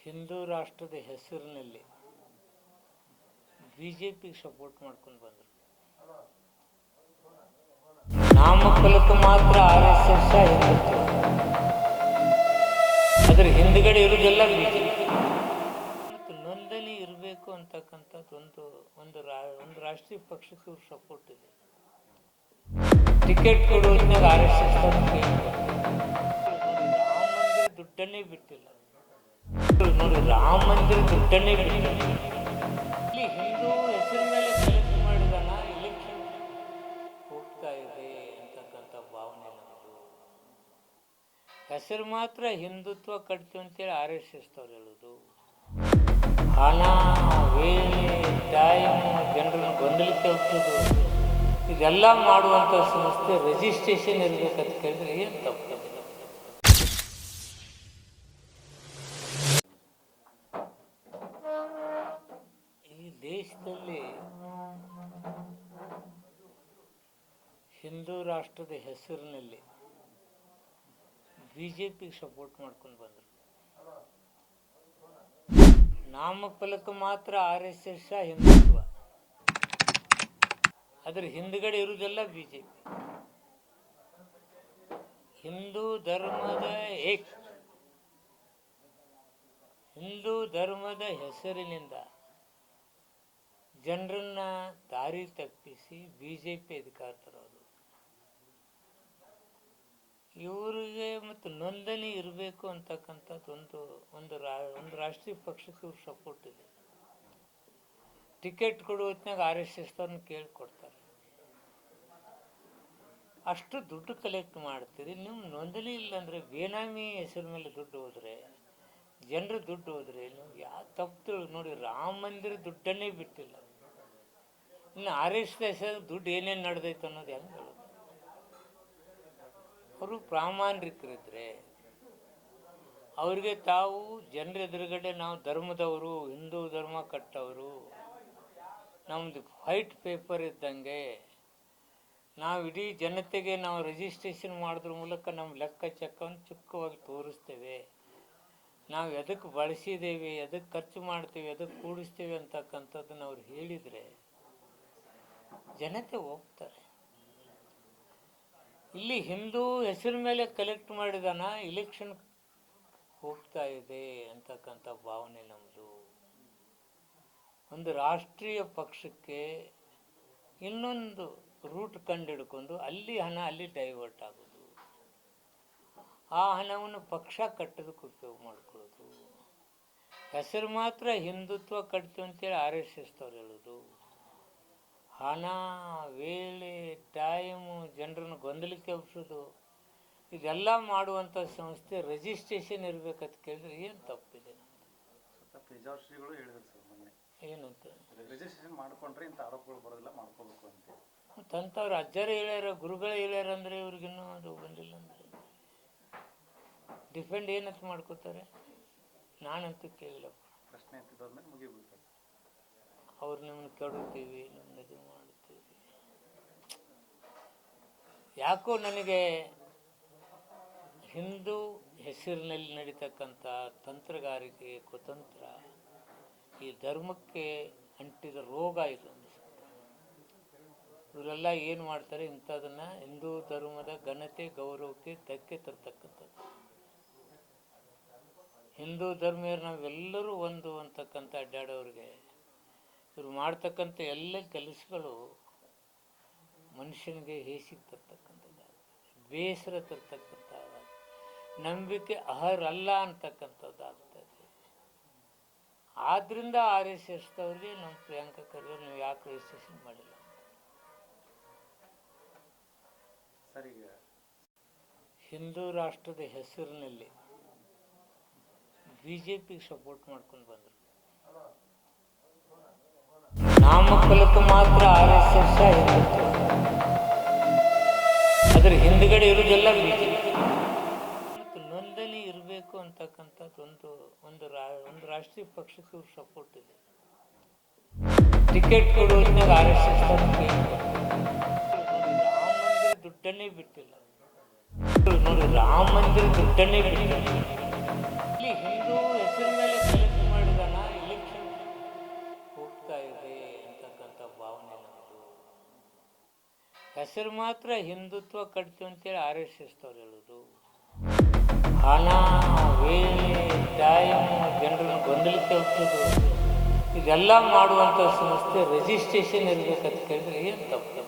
ಹಿಂದೂ ರಾಷ್ಟ್ರದ ಹೆಸರಿನಲ್ಲಿ ಬಿಜೆಪಿಗೆ ಸಪೋರ್ಟ್ ಮಾಡ್ಕೊಂಡು ಬಂದರು. ನಾಮಫಲಕ ಮಾತ್ರ RSS ಹಿಂದುತ್ವ, ಅದರ ಹಿಂದ್ಗಡೆ ಇರುವುದೆಲ್ಲ ಬಿಜೆಪಿ. ಮತ್ತು ನೋಂದಣಿ ಇರಬೇಕು ಅಂತಕ್ಕಂಥದ್ದು ಒಂದು ರಾಷ್ಟ್ರೀಯ ಪಕ್ಷಕ್ಕೆ ಇವ್ರ ಸಪೋರ್ಟ್ ಇದೆ. ಟಿಕೆಟ್ ಕೊಡುವುದನ್ನಾಗ RSS ರಾಮ ಮಂದಿರ ದುಡ್ಡನ್ನೇ ಬಿಟ್ಟಿಲ್ಲ ನೋಡಿ, ರಾಮ ಮಂದಿರ ದುಡ್ಡನ್ನೇ ಬಿಟ್ಟಿಲ್ಲ. ಇಲ್ಲಿ ಹಿಂದೂ ಹೆಸರು ಮೇಲೆ ಕಲೆಕ್ಟ್ ಮಾಡಿದಾನ, ಎಲೆಕ್ಷನ್ ಹೋಗ್ತಾ ಇದೆ ಅಂತಕ್ಕಂಥ ಭಾವನೆ ನಮ್ಮದು. ಹೆಸರು ಮಾತ್ರ ಹಿಂದುತ್ವ ಕಟ್ತೀವಿ ಅಂತೇಳಿ RSS ಅವ್ರು ಹೇಳೋದು. ಹಣ, ವೇಳೆ, ಟೈಮ್, ಜನರನ್ನು ಗೊಂದಲಕ್ಕೆ ಹೋಗ್ತದೆ. ಇದೆಲ್ಲ ಮಾಡುವಂಥ ಸಂಸ್ಥೆ ರಿಜಿಸ್ಟ್ರೇಷನ್ ಇರಬೇಕಂತ ಕೇಳಿದ್ರೆ ಏನು ತಪ್ಪು? ಈ ದೇಶದಲ್ಲಿ ಹಿಂದೂ ರಾಷ್ಟ್ರದ ಹೆಸರಿನಲ್ಲಿ ಬಿಜೆಪಿಗೆ ಸಪೋರ್ಟ್ ಮಾಡ್ಕೊಂಡು ಬಂದರು. ನಾಮಫಲಕ ಮಾತ್ರ RSS ಹಿಂದುತ್ವ, ಅದರ ಹಿಂದ್ಗಡೆ ಇರುವುದೆಲ್ಲ ಬಿಜೆಪಿ. ಹಿಂದೂ ಧರ್ಮದ ಹೆಸರಿನಿಂದ ಜನರನ್ನ ದಾರಿ ತಪ್ಪಿಸಿ ಬಿಜೆಪಿ ಅಧಿಕಾರ ತರೋದು. ಇವರಿಗೆ ಮತ್ತು ನೋಂದಣಿ ಇರಬೇಕು ಅಂತಕ್ಕಂಥದ್ದು ಒಂದು ರಾಷ್ಟ್ರೀಯ ಪಕ್ಷಕ್ಕೆ ಇವ್ರ ಸಪೋರ್ಟ್ ಇದೆ. ಟಿಕೆಟ್ ಕೊಡುವ ಹೊತ್ತಿನಾಗ RSS ಅವ್ರನ್ನ ಕೇಳಿಕೊಡ್ತಾರೆ. ಅಷ್ಟು ದುಡ್ಡು ಕಲೆಕ್ಟ್ ಮಾಡ್ತೀರಿ, ನಿಮ್ಮ ನೋಂದಣಿ ಇಲ್ಲಾಂದರೆ ಬೇನಾಮಿ ಹೆಸರು ಮೇಲೆ ದುಡ್ಡು ಹೋದರೆ, ಜನರು ದುಡ್ಡು ಹೋದರೆ ನೀವು ಯಾವ ತಪ್ಪು ನೋಡಿ. ರಾಮ ಮಂದಿರ ದುಡ್ಡನ್ನೇ ಬಿಟ್ಟಿಲ್ಲ, ಇನ್ನು RSS ದುಡ್ಡು ಏನೇನು ನಡೆದೈತೆ ಅನ್ನೋದು ಹೆಂಗೆ ಹೇಳೋದು? ಅವರು ಪ್ರಾಮಾಣಿಕರಿದ್ದರೆ ಅವ್ರಿಗೆ ತಾವು ಜನರ ಎದುರುಗಡೆ ನಾವು ಧರ್ಮದವರು, ಹಿಂದೂ ಧರ್ಮ ಕಟ್ಟವರು, ನಮ್ಮದು ವೈಟ್ ಪೇಪರ್ ಇದ್ದಂಗೆ, ನಾವು ಇಡೀ ಜನತೆಗೆ ನಾವು ರಿಜಿಸ್ಟ್ರೇಷನ್ ಮಾಡೋದ್ರ ಮೂಲಕ ನಮ್ಮ ಲೆಕ್ಕ ಚಕ್ಕವನ್ನು ಚುಕ್ಕವಾಗಿ ತೋರಿಸ್ತೇವೆ, ನಾವು ಎದಕ್ಕೆ ಬಳಸಿದ್ದೇವೆ, ಎದಕ್ಕೆ ಖರ್ಚು ಮಾಡ್ತೇವೆ, ಎದಕ್ಕೆ ಕೂಡಿಸ್ತೇವೆ ಅಂತಕ್ಕಂಥದ್ದನ್ನು ಅವ್ರು ಹೇಳಿದರೆ ಜನತೆ ಹೋಗ್ತಾರೆ. ಇಲ್ಲಿ ಹಿಂದೂ ಹೆಸರು ಮೇಲೆ ಕಲೆಕ್ಟ್ ಮಾಡಿದಾನ, ಎಲೆಕ್ಷನ್ ಹೋಗ್ತಾ ಇದೆ ಅಂತಕ್ಕಂಥ ಭಾವನೆ ನಮ್ಮದು. ಒಂದು ರಾಷ್ಟ್ರೀಯ ಪಕ್ಷಕ್ಕೆ ಇನ್ನೊಂದು ರೂಟ್ ಕಂಡುಹಿಡ್ಕೊಂಡು ಅಲ್ಲಿ ಹಣ ಅಲ್ಲಿ ಡೈವರ್ಟ್ ಆಗೋದು, ಆ ಹಣವನ್ನು ಪಕ್ಷ ಕಟ್ಟೋದಕ್ಕೆ ಉಪಯೋಗ ಮಾಡ್ಕೊಳ್ಳೋದು. ಹೆಸರು ಮಾತ್ರ ಹಿಂದುತ್ವ ಕಟ್ತೀವಿ ಅಂತೇಳಿ RSS ಅವ್ರು ಹೇಳೋದು. ಹಣ, ವೇಳೆ, ಟೈಮು, ಜನರನ್ನು ಗೊಂದಲಕ್ಕೆ ಹೋಗ್ಸೋದು. ಇದೆಲ್ಲ ಮಾಡುವಂಥ ಸಂಸ್ಥೆ ರಿಜಿಸ್ಟ್ರೇಷನ್ ಇರಬೇಕಂತ ಕೇಳಿದ್ರೆ ಏನು ತಪ್ಪಿದೆ? ಶ್ರೀಗಳು ಹೇಳಿದ್ರು ಸರ್ ಮೊನ್ನೆ, ಏನಂತ ರಿಜಿಸ್ಟ್ರೇಷನ್ ಮಾಡ್ಕೊಂಡ್ರೆ ಇಂಥ ಆರೋಪಗಳು ಬರೋದಿಲ್ಲ, ಮಾಡ್ಕೋಬೇಕು ಅಂತ. ತಂತವ್ರು ಅಜ್ಜರು ಹೇಳ್ಯಾರ, ಗುರುಗಳು ಹೇಳ್ಯಾರ ಅಂದರೆ ಇವ್ರಿಗಿನ್ನೂ ಅದು ಬಂದಿಲ್ಲ ಅಂದರೆ ಡಿಫೆಂಡ್ ಏನಂತ ಮಾಡ್ಕೋತಾರೆ? ನಾನಂತೂ ಕೇಳಿಲ್ಲ. ಪ್ರಶ್ನೆ ಎತ್ತಿದ್ಮೇಲೆ ಮುಗಿಬಿಡ್ತಾರೆ. ಅವ್ರು ನಿಮ್ಮನ್ನು ಕೆಡುತ್ತೀವಿ, ನಿಮ್ಮನ್ನ ಇದು ಮಾಡ್ತೀವಿ. ಯಾಕೋ ನನಗೆ ಹಿಂದೂ ಹೆಸರಿನಲ್ಲಿ ನಡೀತಕ್ಕಂಥ ತಂತ್ರಗಾರಿಕೆ, ಕುತಂತ್ರ ಈ ಧರ್ಮಕ್ಕೆ ಅಂಟಿದ ರೋಗ ಇದು ಅನಿಸುತ್ತೆ. ಇವರೆಲ್ಲ ಏನು ಮಾಡ್ತಾರೆ, ಇಂಥದನ್ನು ಹಿಂದೂ ಧರ್ಮದ ಘನತೆ, ಗೌರವಕ್ಕೆ ಧಕ್ಕೆ ತರ್ತಕ್ಕಂಥದ್ದು. ಹಿಂದೂ ಧರ್ಮೀಯರು ನಾವೆಲ್ಲರೂ ಒಂದು ಅಂತಕ್ಕಂಥ ಅಡ್ಡಾಡೋರಿಗೆ ಇವರು ಮಾಡ್ತಕ್ಕಂಥ ಎಲ್ಲ ಕೆಲಸಗಳು ಮನುಷ್ಯನಿಗೆ ಹೇಸಿಗೆ ತರ್ತಕ್ಕಂಥದ್ದಾಗ್ತದೆ, ಬೇಸರ ತರ್ತಕ್ಕಂಥದ್ದಾಗ್ತದೆ, ನಂಬಿಕೆ ಅರ್ಹರಲ್ಲ ಅಂತಕ್ಕಂಥದ್ದಾಗ್ತದೆ. ಆದ್ದರಿಂದ RSS ಅವ್ರಿಗೆ ನಮ್ಮ ಪ್ರಿಯಾಂಕಾ ಖರ್ಗೆ ನೀವು ಯಾಕೆ ರಿಜಿಸ್ಟ್ರೇಷನ್ ಮಾಡಿಲ್ಲ ಸರಿ. ಹಿಂದೂ ರಾಷ್ಟ್ರದ ಹೆಸರಿನಲ್ಲಿ ಬಿಜೆಪಿಗೆ ಸಪೋರ್ಟ್ ಮಾಡ್ಕೊಂಡು ಬಂದರು. ನಾಮಫಲಕ ಮಾತ್ರ RSS ಹಿಂದುತ್ವ, ಅದರ ಹಿಂದ್ಗಡೆ ಇರುವುದೆಲ್ಲ ಬಿಜೆಪಿ. ಮತ್ತು ನೋಂದಣಿ ಇರಬೇಕು ಅಂತಕ್ಕಂಥದ್ದು ಒಂದು ರಾಷ್ಟ್ರೀಯ ಪಕ್ಷಕ್ಕೆ ಇವ್ರ ಸಪೋರ್ಟ್ ಇದೆ. ಟಿಕೆಟ್ ಕೊಡುವ ಹೊತ್ತಿನಾಗ RSS ರಾಮ ಮಂದಿರ ದುಡ್ಡನ್ನೇ ಬಿಟ್ಟಿಲ್ಲ ನೋಡಿ, ರಾಮ ಮಂದಿರ ದುಡ್ಡನ್ನೇ ಬಿಟ್ಟಿಲ್ಲ. ಇಲ್ಲಿ ಹಿಂದೂ ಹೆಸರು ಮೇಲೆ ಹೆಸರು ಮಾತ್ರ ಹಿಂದುತ್ವ ಕಟ್ತೀವಿ ಅಂತೇಳಿ RSS ಅವ್ರು ಹೇಳೋದು. ಹಣ, ವೇಳೆ, ಟೈಮ್, ಜನರನ್ನು ಗೊಂದಲಕ್ಕೆ ಹುಟ್ಟೋದು, ಇದೆಲ್ಲ ಮಾಡುವಂಥ ಸಂಸ್ಥೆ ರಿಜಿಸ್ಟ್ರೇಷನ್ ಇರಬೇಕಂತ ಕೇಳಿದ್ರೆ ಏನು ತಪ್ಪು?